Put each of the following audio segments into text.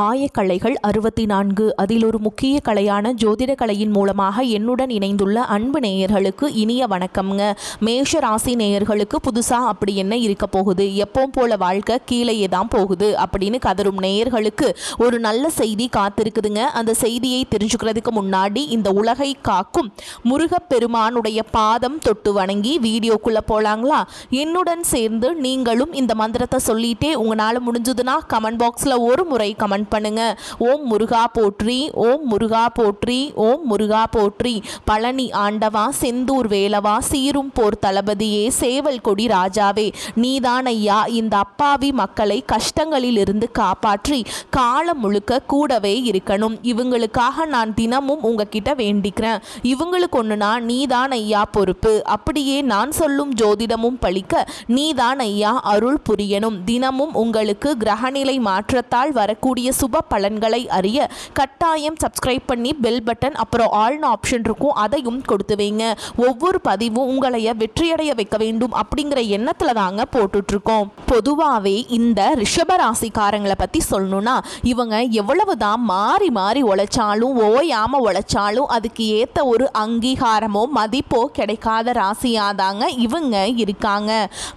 ஆயக்கலைகள் 64 அதில் ஒரு முக்கிய கலையான ஜோதிட கலையின் மூலமாக என்னுடன் இணைந்துள்ள அன்பு நேயர்களுக்கு இனிய வணக்கம்ங்க. மேஷ ராசி நேயர்களுக்கு புதுசா அப்படி என்ன இருக்க போகுது, எப்பவும் போல வாழ்க்கை கீழேயே தான் போகுது அப்படின்னு கதரும் நேயர்களுக்கு ஒரு நல்ல செய்தி காத்திருக்குதுங்க. அந்த செய்தியை தெரிஞ்சுக்கிறதுக்கு முன்னாடி இந்த உலகை காக்கும் முருகப்பெருமானுடைய பாதம் தொட்டு வணங்கி வீடியோக்குள்ள போலாங்களா? என்னுடன் சேர்ந்து நீங்களும் இந்த மந்திரத்தை சொல்லிட்டே உங்களால முடிஞ்சதுன்னா கமெண்ட் பாக்ஸ்ல ஒரு முறை கமெண்ட் பண்ணுங்க. ஓம் முருகா போற்றி, ஓம் முருகா போற்றி, ஓம் முருகா போற்றி. பழனி ஆண்டவா, செந்தூர் வேலவா, சீரும் போர் தளபதியே, சேவல் கொடி ராஜாவே, நீதான் ஐயா இந்த அப்பாவி மக்களை கஷ்டங்களில் இருந்து காப்பாற்றி காலம் முழுக்க கூடவே இருக்கணும். இவங்களுக்காக நான் தினமும் உங்ககிட்ட வேண்டிக்கிறேன். இவங்களுக்கு ஒண்ணுனா நீதான் ஐயா பொறுப்பு. அப்படியே நான் சொல்லும் ஜோதிடமும் பழிக்க நீதான் ஐயா அருள் புரியணும். தினமும் உங்களுக்கு கிரகநிலை மாற்றத்தால் வரக்கூடிய சுப பலன்களை அறிய கட்டாயம் சப்ஸ்கிரைப் பண்ணி பெல் பட்டன் அப்புறம் ஆல்னு ஆப்ஷன் இருக்கும், அதையும் கொடுத்து வைங்க. ஒவ்வொரு பதிவும் உங்களைய வெற்றியடைய வைக்க வேண்டும் அப்படிங்கிற எண்ணத்துல தாங்க போட்டுட்டு இருக்கோம். பொதுவாகவே இந்த ரிஷபராசிக்காரங்களை பத்தி சொல்லணும்னா இவங்க எவ்வளவுதான் மாறி மாறி உழைச்சாலும் ஓயாம உழைச்சாலும் அதுக்கு ஏத்த ஒரு அங்கீகாரமோ மதிப்போ கிடைக்காத ராசியாதாங்க இவங்க இருக்காங்க.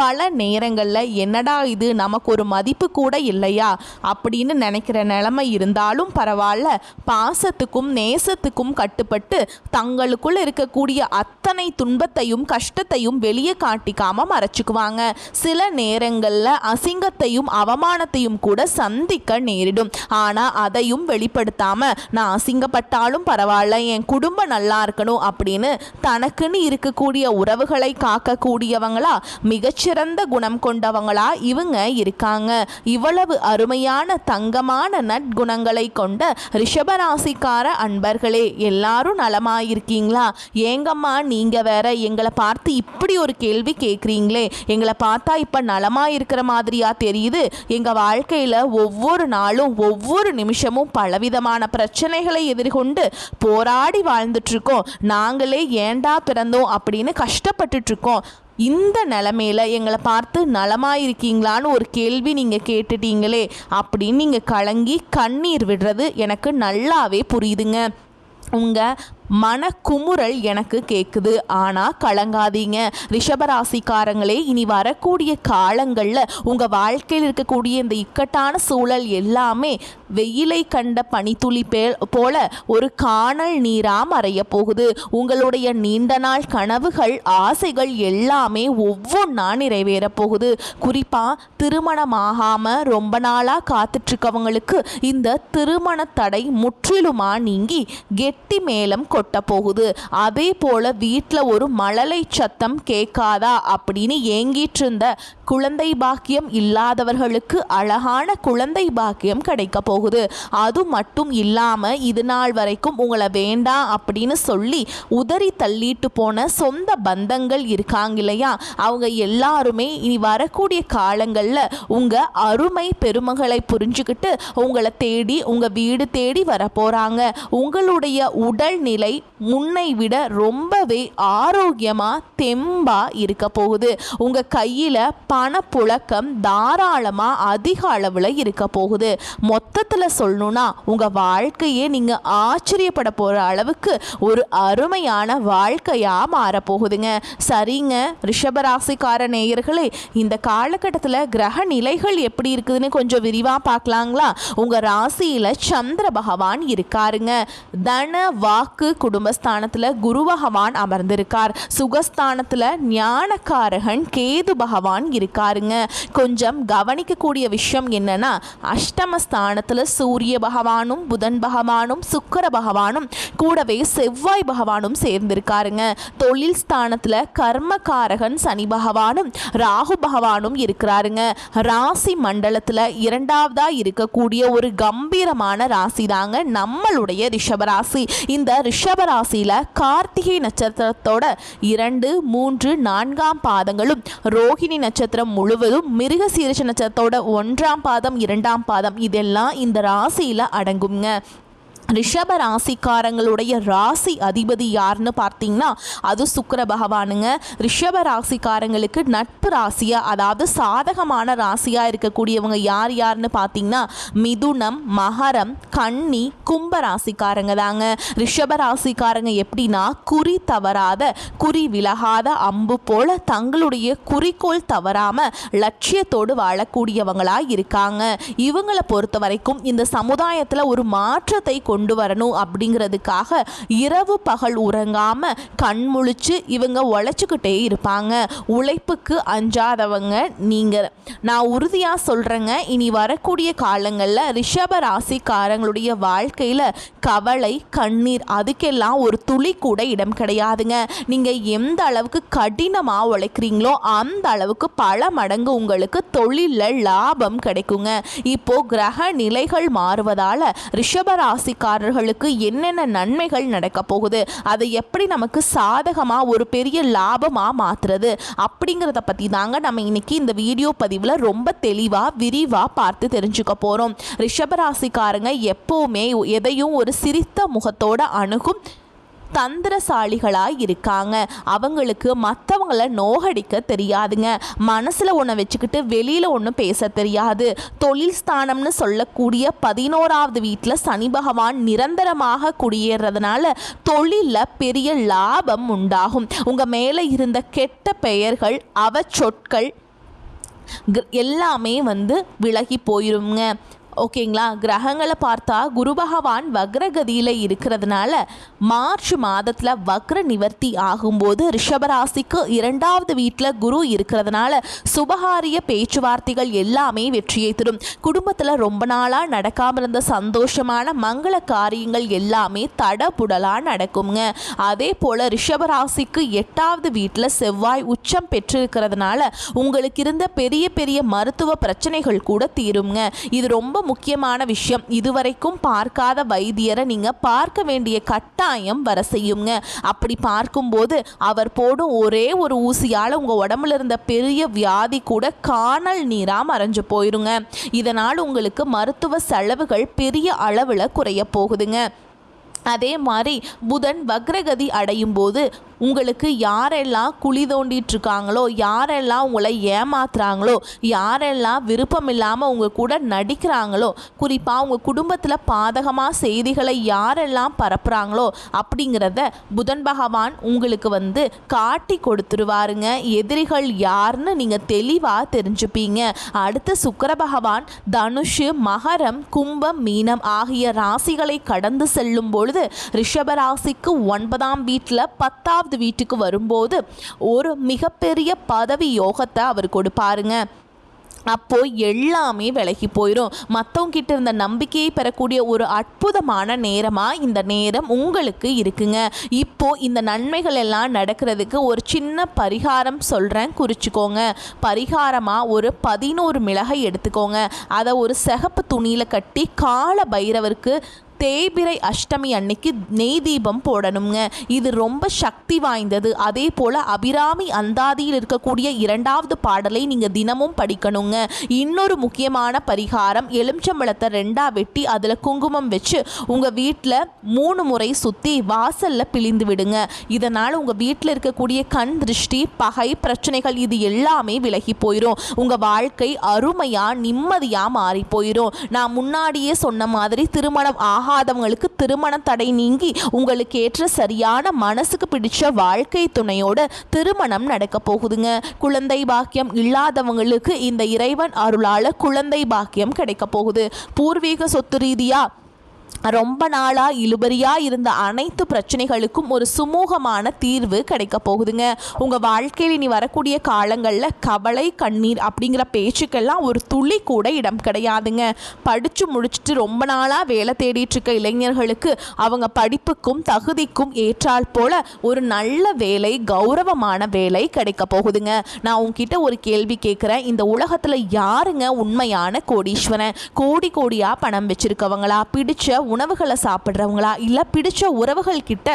பல நேரங்கள்ல என்னடா இது நமக்கு ஒரு மதிப்பு கூட இல்லையா அப்படின்னு நினைக்கிற நிலைமை இருந்தாலும் பரவாயில்ல, பாசத்துக்கும் நேசத்துக்கும் கட்டுப்பட்டு தங்களுக்குள்ள இருக்கக்கூடிய அத்தனை துன்பத்தையும் கஷ்டத்தையும் வெளியே காட்டிக்காம மறைச்சுக்குவாங்க. சில நேரங்கள்ல அசிங்கத்தையும் அவமானத்தையும் கூட சந்திக்க நேரிடும். ஆனா அதையும் வெளிப்படுத்தாம நான் அசிங்கப்பட்டாலும் பரவாயில்ல, என் குடும்பம் நல்லா இருக்கணும் அப்படின்னு தனக்குன்னு இருக்கக்கூடிய உறவுகளை காக்கக்கூடியவங்களா மிகச்சிறந்த குணம் கொண்டவங்களா இவங்க இருக்காங்க. இவ்வளவு அருமையான தங்கமான நற்குணங்களை கொண்ட ரிஷபராசிக்கார அன்பர்களே, எல்லாரும் நலமாயிருக்கீங்களா? ஏங்கம்மா நீங்க வேற எங்களை பார்த்து இப்படி ஒரு கேள்வி கேட்குறீங்களே, எங்களை பார்த்தா இப்ப நலமாயிருக்கிற மாதிரியா தெரியுது? எங்க வாழ்க்கையில ஒவ்வொரு நாளும் ஒவ்வொரு நிமிஷமும் பலவிதமான பிரச்சனைகளை எதிர்கொண்டு போராடி வாழ்ந்துட்டு இருக்கோம். நாங்களே ஏண்டா பிறந்தோம் அப்படின்னு கஷ்டப்பட்டுட்டு இருக்கோம். இந்த நிலைமையில எங்களை பார்த்து நலமாயிருக்கீங்களான்னு ஒரு கேள்வி நீங்கள் கேட்டுட்டீங்களே அப்படின்னு நீங்கள் கலங்கி கண்ணீர் விடுறது எனக்கு நல்லாவே புரியுதுங்க. உங்கள் மனக்குமுறல் எனக்கு கேட்குது. ஆனால் கலங்காதீங்க ரிஷபராசிக்காரங்களே, இனி வரக்கூடிய காலங்களில் உங்கள் வாழ்க்கையில் இருக்கக்கூடிய இந்த இக்கட்டான சூழல் எல்லாமே வெயிலை கண்ட பனித்துளி போல ஒரு காணல் நீராக மறைய போகுது. உங்களுடைய நீண்ட நாள் கனவுகள் ஆசைகள் எல்லாமே ஒவ்வொன்றா நிறைவேற போகுது. குறிப்பாக திருமணமாகாமல் ரொம்ப நாளாக காத்துட்ருக்கவங்களுக்கு இந்த திருமண தடை முற்றிலுமாக நீங்கி கெட்டி மேலம் கொட்ட போகுது. அதே போல வீட்டில் ஒரு மழலை சத்தம் கேட்காதா அப்படின்னு ஏங்கிட்டு இருந்த குழந்தை பாக்கியம் இல்லாதவர்களுக்கு அழகான குழந்தை பாக்கியம் கிடைக்க போகுது. அது மட்டும் இல்லாம இது நாள் வரைக்கும் உங்களை வேண்டாம் அப்படின்னு சொல்லி உதறி தள்ளிட்டு போன சொந்த பந்தங்கள் இருக்காங்க இல்லையா, அவங்க எல்லாருமே இனி வரக்கூடிய காலங்களில் உங்க அருமை பெருமகளை புரிஞ்சுக்கிட்டு உங்களை தேடி உங்க வீடு தேடி வர போறாங்க. உங்களுடைய உடல்நிலை முன்னை விட ரொம்பவே ஆரோக்கியமா தெம்பா இருக்க போகுது. உங்க கையில பணப்புழக்கம் தாராளமா அதிக அளவுல இருக்க போகுது. மொத்தத்துல சொல்லணும்னா உங்க வாழ்க்கையே நீங்க ஆச்சரியப்பட போற அளவுக்கு ஒரு அருமையான வாழ்க்கையா மாறப்போகுதுங்க. சரிங்க ரிஷபராசிக்கார நேயர்களே, இந்த காலகட்டத்தில் கிரக நிலைகள் எப்படி இருக்குதுன்னு கொஞ்சம் விரிவா பார்க்கலாங்களா? உங்க ராசியில சந்திர பகவான் இருக்காருங்க. தன வாக்கு குடும்பஸ்தானத்துல குரு பகவான் அமர்ந்திருக்கார். சுகஸ்தானத்துல ஞானக்காரகன் கேது பகவான் இருக்காருங்க. கொஞ்சம் கவனிக்கக்கூடிய விஷயம் என்னன்னா அஷ்டமஸ்தானத்துல சூரிய பகவானும் புதன் பகவானும் சுக்கிர பகவானும் கூடவே செவ்வாய் பகவானும் சேர்ந்திருக்காருங்க. தொழில் ஸ்தானத்துல கர்மகாரகன் சனி பகவானும் ராகு பகவானும் இருக்கிறாருங்க. ராசி மண்டலத்துல இரண்டாவதா இருக்கக்கூடிய ஒரு கம்பீரமான ராசி தாங்க நம்மளுடைய ரிஷபராசி. இந்த ரிஷபராசியில கார்த்திகை நட்சத்திரத்தோட 2, 3, 4 பாதங்களும், ரோஹிணி நட்சத்திரம் முழுவதும், மிருகசீரிஷ நட்சத்திரத்தோட 1ஆம் பாதம் 2ஆம் பாதம் இதெல்லாம் இந்த ராசியில அடங்குங்க. ரிஷப ராசிக்காரங்களுடைய ராசி அதிபதி யாருன்னு பார்த்தீங்கன்னா அது சுக்கிர பகவானுங்க. ரிஷப ராசிக்காரங்களுக்கு நட்பு ராசியா, அதாவது சாதகமான ராசியாக இருக்கக்கூடியவங்க யார் யாருன்னு பார்த்தீங்கன்னா மிதுனம், மகரம், கன்னி, கும்ப ராசிக்காரங்க தாங்க. ரிஷப ராசிக்காரங்க எப்படின்னா குறி தவறாத, குறி விலகாத அம்பு போல தங்களுடைய குறிக்கோள் தவறாம லட்சியத்தோடு வாழக்கூடியவங்களா இருக்காங்க. இவங்களை பொறுத்த வரைக்கும் இந்த சமுதாயத்தில் ஒரு மாற்றத்தை கொண்டு வரணும் அப்படிங்கிறதுக்காக இரவு பகல் உறங்காம கண் முழிச்சு இவங்க உழைச்சிக்கிட்டே இருப்பாங்க. உழைப்புக்கு அஞ்சாதவங்க நீங்க. நான் உறுதியா சொல்றேங்க, இனி வரக்கூடிய காலங்களில் ரிஷப ராசிக்காரங்களுடைய வாழ்க்கையில கவலை, கண்ணீர் அதுக்கெல்லாம் ஒரு துளி கூட இடம் கிடையாதுங்க. நீங்க எந்த அளவுக்கு கடினமா உழைக்கிறீங்களோ அந்த அளவுக்கு பல மடங்கு உங்களுக்கு தொழிலில் லாபம் கிடைக்குங்க. இப்போ கிரக நிலைகள் மாறுவதால ரிஷப ராசிக்காரர்களுக்கு என்னென்ன நன்மைகள் நடக்க போகுது, அதை எப்படி நமக்கு சாதகமாக ஒரு பெரிய லாபமாக மாற்றுறது அப்படிங்கிறத பற்றி தாங்க நம்ம இன்னைக்கு இந்த வீடியோ பதிவில் ரொம்ப தெளிவாக விரிவாக பார்த்து தெரிஞ்சுக்க போகிறோம். ரிஷபராசிக்காரங்க எப்போவுமே எதையும் ஒரு சிரித்த முகத்தோட அணுகும் தந்திரசாலிகளாக இருக்காங்க. அவங்களுக்கு மற்றவங்களை நோகடிக்க தெரியாதுங்க. மனசில் ஒன்று வச்சுக்கிட்டு வெளியில் ஒன்று பேச தெரியாது. தொழில் ஸ்தானம்னு சொல்லக்கூடிய 11வது வீட்டில் சனி பகவான் நிரந்தரமாக குடியேறதுனால தொழிலில் பெரிய லாபம் உண்டாகும். உங்கள் மேலே இருந்த கெட்ட பெயர்கள், அவச்சொற்கள் எல்லாமே விலகி போயிருங்க. ஓகேங்களா? கிரகங்களை பார்த்தா குரு பகவான் வக்ரகதியில் இருக்கிறதுனால மார்ச் மாதத்தில் வக்ர நிவர்த்தி ஆகும்போது ரிஷபராசிக்கு 2வது வீட்டில் குரு இருக்கிறதுனால சுபகாரிய பேச்சுவார்த்தைகள் எல்லாமே வெற்றியை தரும். குடும்பத்தில் ரொம்ப நாளாக நடக்காமல் இருந்த சந்தோஷமான மங்கள காரியங்கள் எல்லாமே தடபுடலாக நடக்குங்க. அதே போல் ரிஷபராசிக்கு 8வது வீட்டில் செவ்வாய் உச்சம் பெற்றிருக்கிறதுனால உங்களுக்கு இருந்த பெரிய பெரிய மருத்துவ பிரச்சனைகள் கூட தீருங்க. இது ரொம்ப முக்கியமான விஷயம். இதுவரைக்கும் பார்க்காத வைத்தியரை நீங்க பார்க்க வேண்டிய கட்டாயம் வர செய்யுங்க. அப்படி பார்க்கும்போது அவர் போடும் ஒரே ஒரு ஊசியால் உங்க உடம்புல இருந்த பெரிய வியாதி கூட காணல் நீரா மறைஞ்சு போயிருங்க. இதனால் உங்களுக்கு மருத்துவ செலவுகள் பெரிய அளவில் குறைய போகுதுங்க. அதே மாதிரி புதன் வக்ரகதி அடையும் போது உங்களுக்கு யாரெல்லாம் குழி தோண்டிட்டு இருக்காங்களோ, யாரெல்லாம் உங்களை ஏமாத்துறாங்களோ, யாரெல்லாம் விருப்பம் இல்லாமல் உங்கள் கூட நடிக்கிறாங்களோ, குறிப்பாக உங்கள் குடும்பத்தில் பாதகமாக செய்திகளை யாரெல்லாம் பரப்புகிறாங்களோ அப்படிங்கிறத புதன் பகவான் உங்களுக்கு காட்டி கொடுத்துருவாருங்க. எதிரிகள் யாருன்னு நீங்கள் தெளிவாக தெரிஞ்சுப்பீங்க. அடுத்து சுக்கிர பகவான் தனுஷு, மகரம், கும்பம், மீனம் ஆகிய ராசிகளை கடந்து செல்லும் பொழுது ரிஷபராசிக்கு 9ஆம் வீட்டில் 10வது வீட்டுக்கு வரும்போது ஒரு மிகப்பெரிய பதவி யோகத்தை அவர் கொடுப்பாருங்க. அப்போ எல்லாமே விலகி போயிடும். மற்றவங்க கிட்ட இருந்த நம்பிக்கையை பெறக்கூடிய ஒரு அற்புதமான நேரமாக இந்த நேரம் உங்களுக்கு இருக்குங்க. இப்போ இந்த நன்மைகள் எல்லாம் நடக்கிறதுக்கு ஒரு சின்ன பரிகாரம் சொல்கிறேன், குறிச்சிக்கோங்க. பரிகாரமாக ஒரு 11 மிளகை எடுத்துக்கோங்க. அதை ஒரு சிகப்பு துணியில் கட்டி கால பைரவருக்கு தேய்பிறை அஷ்டமி அன்னைக்கு நெய் தீபம் போடணுங்க. இது ரொம்ப சக்தி வாய்ந்தது. அதே போல் அபிராமி அந்தாதியில் இருக்கக்கூடிய 2வது பாடலை நீங்கள் தினமும் படிக்கணுங்க. இன்னொரு முக்கியமான பரிகாரம், எலுமிச்சம்பழத்தை 2ஆ வெட்டி அதில் குங்குமம் வச்சு உங்கள் வீட்டில் 3 முறை சுற்றி வாசலில் பிழிந்து விடுங்க. இதனால் உங்கள் வீட்டில் இருக்கக்கூடிய கண் திருஷ்டி, பகை, பிரச்சனைகள் இது எல்லாமே விலகி போயிடும். உங்கள் வாழ்க்கை அருமையாக நிம்மதியாக மாறி போயிடும். நான் முன்னாடியே சொன்ன மாதிரி திருமணம் ஆகாதவங்களுக்கு திருமண தடை நீங்கி உங்களுக்கு ஏற்ற சரியான மனசுக்கு பிடிச்ச வாழ்க்கை துணையோட திருமணம் நடக்க போகுதுங்க. குழந்தை பாக்கியம் இல்லாதவங்களுக்கு இந்த இறைவன் அருளால குழந்தை பாக்கியம் கிடைக்க போகுது. பூர்வீக சொத்து ரீதியா ரொம்ப நாளாக இழுபறியாக இருந்த அனைத்து பிரச்சனைகளுக்கும் ஒரு சுமூகமான தீர்வு கிடைக்க போகுதுங்க. உங்கள் வாழ்க்கையில் இனி வரக்கூடிய காலங்களில் கவலை, கண்ணீர் அப்படிங்கிற பேச்சுக்கெல்லாம் ஒரு துளி கூட இடம் கிடையாதுங்க. படித்து முடிச்சுட்டு ரொம்ப நாளாக வேலை தேடிட்டு இருக்க இளைஞர்களுக்கு அவங்க படிப்புக்கும் தகுதிக்கும் ஏற்றால் போல ஒரு நல்ல வேலை, கௌரவமான வேலை கிடைக்க போகுதுங்க. நான் உங்ககிட்ட ஒரு கேள்வி கேட்குறேன். இந்த உலகத்தில் யாருங்க உண்மையான கோடீஸ்வரன்? கோடி கோடியாக பணம் வச்சுருக்கவங்களா? பிடிச்ச உணவுகளை சாப்பிட்றவங்களா, இல்லை பிடிச்ச உறவுகள் கிட்ட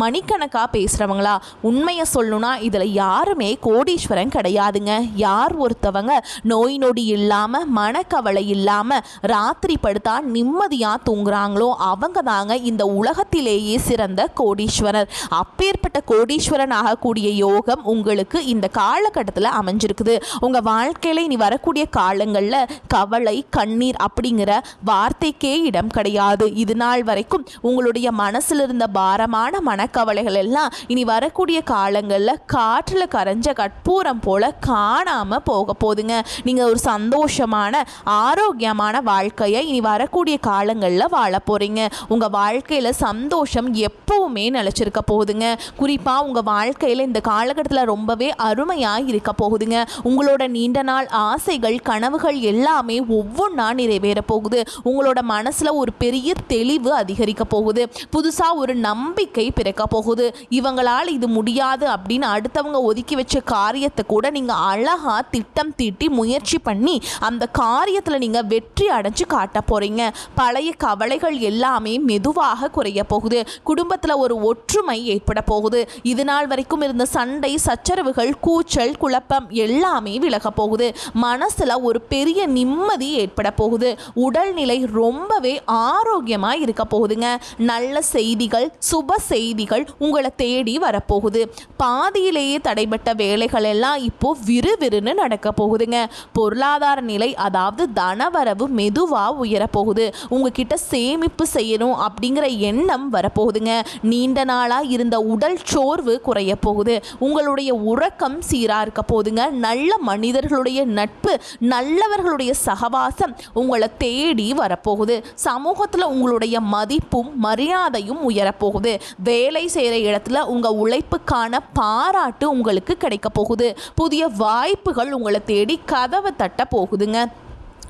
மணிக்கணக்காக பேசுகிறவங்களா? உண்மையை சொல்லணும்னா இதில் யாருமே கோடீஸ்வரன் கிடையாதுங்க. யார் ஒருத்தவங்க நோய் நொடி இல்லாமல் மனக்கவலை இல்லாமல் ராத்திரி படுத்தா நிம்மதியாக தூங்குறாங்களோ அவங்க தாங்க இந்த உலகத்திலேயே சிறந்த கோடீஸ்வரர். அப்பேற்பட்ட கோடீஸ்வரன் ஆகக்கூடிய யோகம் உங்களுக்கு இந்த காலகட்டத்தில் அமைஞ்சிருக்குது. உங்கள் வாழ்க்கையில் இனி வரக்கூடிய காலங்களில் கவலை கண்ணீர் அப்படிங்கிற வார்த்தைக்கே இடம் கிடையாது. இது நாள் வரைக்கும் உங்களுடைய மனசில் இருந்த பாரமான மனக்கவலைகள் எல்லாம் இனி வரக்கூடிய காலங்களில் காற்றில் கரைஞ்ச கற்பூரம் போல காணாமல் போக போதுங்க. நீங்கள் ஒரு சந்தோஷமான ஆரோக்கியமான வாழ்க்கையை இனி வரக்கூடிய காலங்களில் வாழ போகிறீங்க. உங்கள் வாழ்க்கையில் சந்தோஷம் எப்பவுமே நிலச்சிருக்க போகுதுங்க. குறிப்பாக உங்கள் வாழ்க்கையில் இந்த காலகட்டத்தில் ரொம்பவே அருமையாக இருக்க போகுதுங்க. உங்களோட நீண்ட நாள் ஆசைகள் கனவுகள் எல்லாமே ஒவ்வொன்றா நிறைவேற போகுது. உங்களோட மனசில் ஒரு பெரிய தெளிவு அதிகரிக்க போகுது. புதுசாக ஒரு நம்பிக்கை பிறக்க போகுது. இவங்களால் இது முடியாது அப்படின்னு அடுத்தவங்க ஒதுக்கி வச்ச காரியத்தை கூட நீங்கள் அழகாக திட்டம் தீட்டி முயற்சி பண்ணி அந்த காரியத்தில் நீங்கள் வெற்றி அடைஞ்சு காட்ட போகிறீங்க. பழைய கவலைகள் எல்லாமே மெதுவாக குறைய போகுது. குடும்பத்தில் ஒரு ஒற்றுமை ஏற்பட போகுது. இது நாள் வரைக்கும் இருந்த சண்டை சச்சரவுகள் கூச்சல் குழப்பம் எல்லாமே விலக போகுது. மனசில் ஒரு பெரிய நிம்மதி ஏற்பட போகுது. உடல்நிலை ரொம்பவே ஆரோக்கியமாக இருக்க போகுதுங்க. நல்ல செய்திகள் சுப செய்திகள் உங்களை தேடி வரப்போகுது. பாதியிலேயே தடைபட்ட வேலைகள் எல்லாம் இப்போ விறுவிறுன்னு நடக்க போகுதுங்க. பொருளாதார நிலை அதாவது தனவரவு மெதுவாக உயரப்போகுது. உங்ககிட்ட சேமிப்பு செய்யணும் அப்படிங்கிற எண்ணம் வரப்போகுதுங்க. நீண்ட நாளாக இருந்த உடல் சோர்வு குறைய போகுது. உங்களுடைய உறக்கம் சீராக இருக்க போகுதுங்க. நல்ல மனிதர்களுடைய நட்பு நல்லவர்களுடைய சகவாசம் உங்களை தேடி வரப்போகுது. சமூகத்தில் உங்களுடைய மதிப்பும் மரியாதையும் உயரப்போகுது. வேலை செய்கிற இடத்துல உங்கள் உழைப்புக்கான பாராட்டு உங்களுக்கு கிடைக்க போகுது. புதிய வாய்ப்புகள் உங்களை தேடி கதவை தட்ட போகுதுங்க.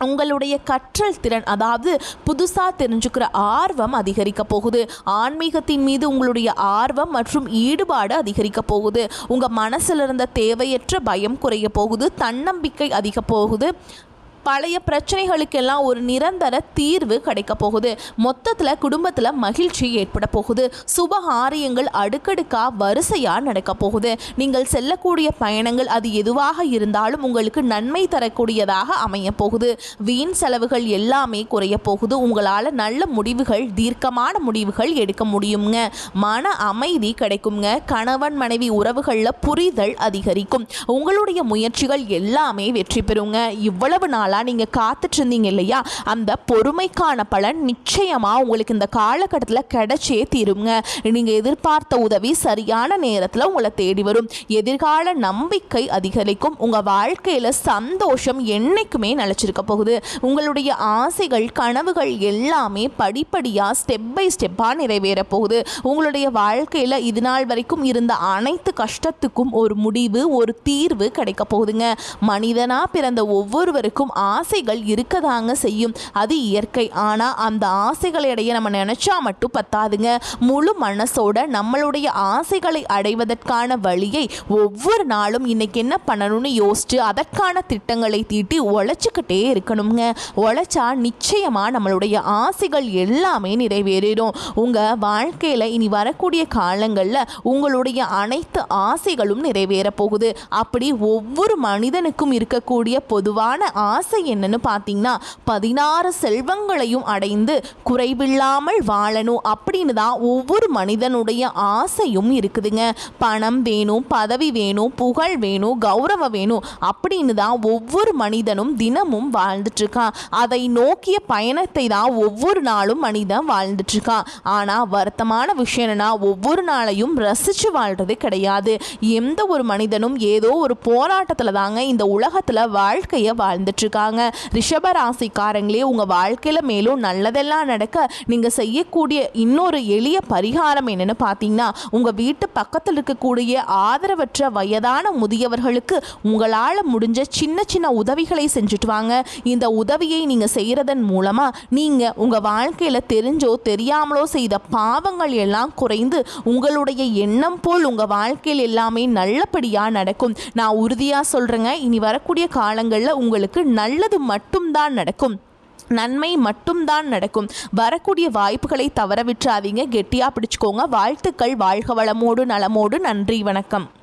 உங்களுடைய கற்றல் திறன் அதாவது புதுசாக தெரிஞ்சுக்கிற ஆர்வம் அதிகரிக்க போகுது. ஆன்மீகத்தின் மீது உங்களுடைய ஆர்வம் மற்றும் ஈடுபாடு அதிகரிக்க போகுது. உங்கள் மனசில் இருந்த தேவையற்ற பயம் குறைய போகுது. தன்னம்பிக்கை அதிக போகுது. பழைய பிரச்சனைகளுக்கெல்லாம் ஒரு நிரந்தர தீர்வு கிடைக்க போகுது. மொத்தத்தில் குடும்பத்தில் மகிழ்ச்சி ஏற்பட போகுது. சுபகாரியங்கள் அடுக்கடுக்காக வரிசையாக நடக்க போகுது. நீங்கள் செல்லக்கூடிய பயணங்கள் அது எதுவாக இருந்தாலும் உங்களுக்கு நன்மை தரக்கூடியதாக அமைய போகுது. வீண் செலவுகள் எல்லாமே குறைய போகுது. உங்களால் நல்ல முடிவுகள் தீர்க்கமான முடிவுகள் எடுக்க முடியுங்க. மன அமைதி கிடைக்குங்க. கணவன் மனைவி உறவுகளில் புரிதல் அதிகரிக்கும். உங்களுடைய முயற்சிகள் எல்லாமே வெற்றி பெறுங்க. இவ்வளவு நாள் நீங்க காத்துட்டு இருந்தீங்க இல்லையா, அந்த பொறுமைக்கான பலன் நிச்சயமா உங்களுக்கு இந்த காலகட்டத்தில் கிடைச்சே தீருங்க. நீங்க எதிர்பார்த்த உதவி சரியான நேரத்தில் உங்களை தேடி வரும். எதிர்கால நம்பிக்கை அதிகரிக்கும். உங்க வாழ்க்கையில சந்தோஷம் என்னைக்குமே நிலைச்சிருக்க போகுது. உங்களுடைய ஆசைகள் கனவுகள் எல்லாமே படிப்படியா ஸ்டெப் பை ஸ்டெப்பா நிறைவேற போகுது. உங்களுடைய வாழ்க்கையில இது நாள் வரைக்கும் இருந்த அனைத்து கஷ்டத்துக்கும் ஒரு முடிவு ஒரு தீர்வு கிடைக்க போகுதுங்க. மனிதனா பிறந்த ஒவ்வொருவருக்கும் ஆசைகள் இருக்கதாங்க செய்யும். அது இயற்கை. ஆனால் அந்த ஆசைகளிடையே நம்ம நினைச்சா மட்டும் பத்தாதுங்க. முழு மனசோட நம்மளுடைய ஆசைகளை அடைவதற்கான வழியை ஒவ்வொரு நாளும் இன்னைக்கு என்ன பண்ணணும்னு யோசிச்சு அதற்கான திட்டங்களை தீட்டி உழைச்சிக்கிட்டே இருக்கணுங்க. உழைச்சா நிச்சயமா நம்மளுடைய ஆசைகள் எல்லாமே நிறைவேறிடும். உங்க வாழ்க்கையில இனி வரக்கூடிய காலங்களில் உங்களுடைய அனைத்து ஆசைகளும் நிறைவேற போகுது. அப்படி ஒவ்வொரு மனிதனுக்கும் இருக்கக்கூடிய பொதுவான ஆசை என்னன்னு பார்த்தீங்கன்னா 16 செல்வங்களையும் அடைந்து குறைவில்லாமல் வாழணும் அப்படின்னு தான் ஒவ்வொரு மனிதனுடைய ஆசையும் இருக்குதுங்க. பணம் வேணும், பதவி வேணும், புகழ் வேணும், கௌரவம் வேணும் அப்படின்னு தான் ஒவ்வொரு மனிதனும் தினமும் வாழ்ந்துட்டு இருக்கான். அதை நோக்கிய பயணத்தை தான் ஒவ்வொரு நாளும் மனிதன் வாழ்ந்துட்டு இருக்கான். ஆனால் வருத்தமான விஷயம் என்னன்னா ஒவ்வொரு நாளையும் ரசிச்சு வாழ்றது கிடையாது. எந்த ஒரு மனிதனும் ஏதோ ஒரு போராட்டத்தில் தாங்க இந்த உலகத்தில் வாழ்க்கையை வாழ்ந்துட்டு இருக்காங்க. ரிஷப ராசிக்காரங்களே, உங்க வாழ்க்கையில மேலும் நல்லதெல்லாம் நடக்க நீங்க செய்யக்கூடிய இன்னொரு எளிய பரிகாரம் என்னன்னு பார்த்தீங்கன்னா, உங்க வீட்டு பக்கத்தில் இருக்கக்கூடிய ஆதரவற்ற வயதான முதியவர்களுக்கு உங்களால் முடிஞ்ச சின்ன சின்ன உதவிகளை செஞ்சுட்டு வாங்க. இந்த உதவியை நீங்க செய்யறதன் மூலமா நீங்க உங்க வாழ்க்கையில தெரிஞ்சோ தெரியாமலோ செய்த பாவங்கள் எல்லாம் குறைந்து உங்களுடைய எண்ணம் போல் உங்க வாழ்க்கையில் எல்லாமே நல்லபடியா நடக்கும். நான் உறுதியா சொல்றேங்க, இனி வரக்கூடிய காலங்களில் உங்களுக்கு நல்லது மட்டும்தான் நடக்கும். நன்மை மட்டும்தான் நடக்கும். வரக்கூடிய வாய்ப்புகளை தவற விட்டுறாதீங்க, கெட்டியாக பிடிச்சுக்கோங்க. வாழ்த்துக்கள். வாழ்க வளமோடு நலமோடு. நன்றி, வணக்கம்.